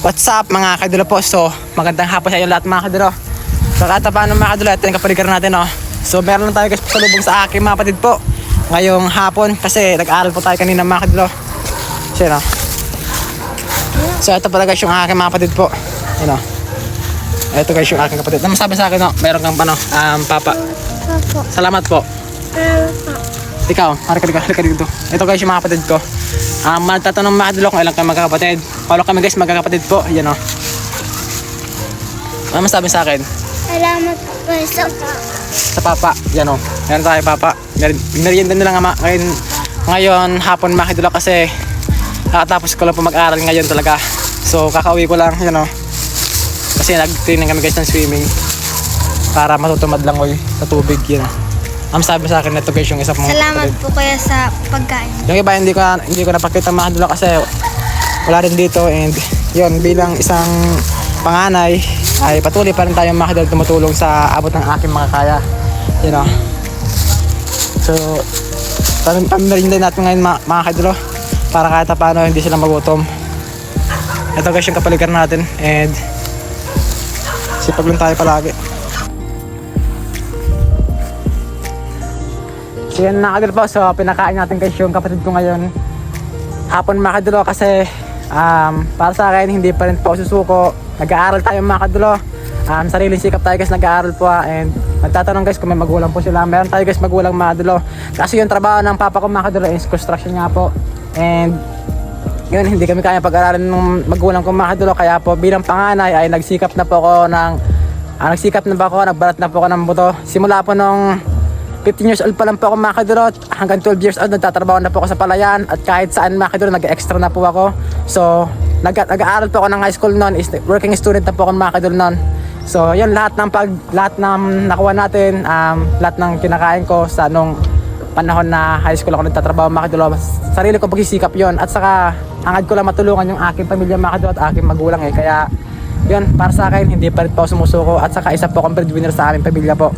What's up mga kadulo po? So, magandang hapon sa inyo lahat mga kadulo. So, kahit paano mga kadulo, ito yung kapaligiran natin, oh. So, meron lang tayo guys pasalubong sa aking mga kapatid po ngayong hapon kasi nag-aaral po tayo kanina mga kadulo. So, yun, oh. So, ito pala guys yung aking mga kapatid po. Yun, oh. Ito guys yung aking kapatid. Ano masabi sa akin, oh? Meron kang papa. Salamat po. Ikaw, halika dito. Ito guys yung mga kapatid ko. Magtatanong mga kadulo kung ilang kayo magkakapatid. Palo kami guys magkakapatid po. Yan o. Ano masabi sa akin? Salamat po Sa papa. Yan o. Yan tayo papa. Merienda na lang ama. Ngayon hapon mga kadulo kasi kakatapos ko lang po mag-aral ngayon talaga. So kakauwi ko lang. Yan o. Kasi nag-training kami guys ng swimming. Para matutumad lang oy sa tubig. Yan o. Ang sabi sa akin na ito guys yung isa pong Salamat po kaya sa pagkain. yung iba hindi ko napakita mga kadulo kasi wala rin dito, and yun bilang isang panganay ay patuloy pa rin tayong mga kadulo tumutulong sa abot ng aking mga kaya, you know. So pamirinday natin ngayon mga kadulo para kahit paano hindi sila magutom. Ito guys yung kapaligiran natin, and sipag lang tayo palagi. So yan mga kadulo po, so pinakain natin guys yung kapatid ko ngayon hapon mga kadulo kasi para sa akin hindi pa rin po susuko. Nag-aaral tayo mga kadulo, sariling sikap tayo guys, nag-aaral po and nagtatanong guys kung may magulang po sila. Meron tayo guys magulang mga kadulo kasi yung trabaho ng papa ko mga kadulo is construction nga po, and yun hindi kami kaya pag-aralan ng magulang ko mga kadulo, kaya po bilang panganay ay nagsikap na po ako nagbarat na po ako ng buto. Simula po nung 15 years old pa lang po ako mga kadulo, hanggang 12 years old nagtatrabaho na po ako sa palayan, at kahit saan mga kadulo nag-extra na po ako. So nag-aaral po ako ng high school noon, is working student na po ako mga kadulo noon. So yun, lahat ng nakuha natin, lahat ng kinakain ko sa nung panahon na high school ako nagtatrabaho mga kadulo, sarili ko pagsisikap yon, at saka hangad ko lang matulungan yung aking pamilya mga kadulo at aking magulang kaya yun, para sa akin hindi pa rin po sumusuko, at saka isa po akong breadwinner sa aming pamilya po.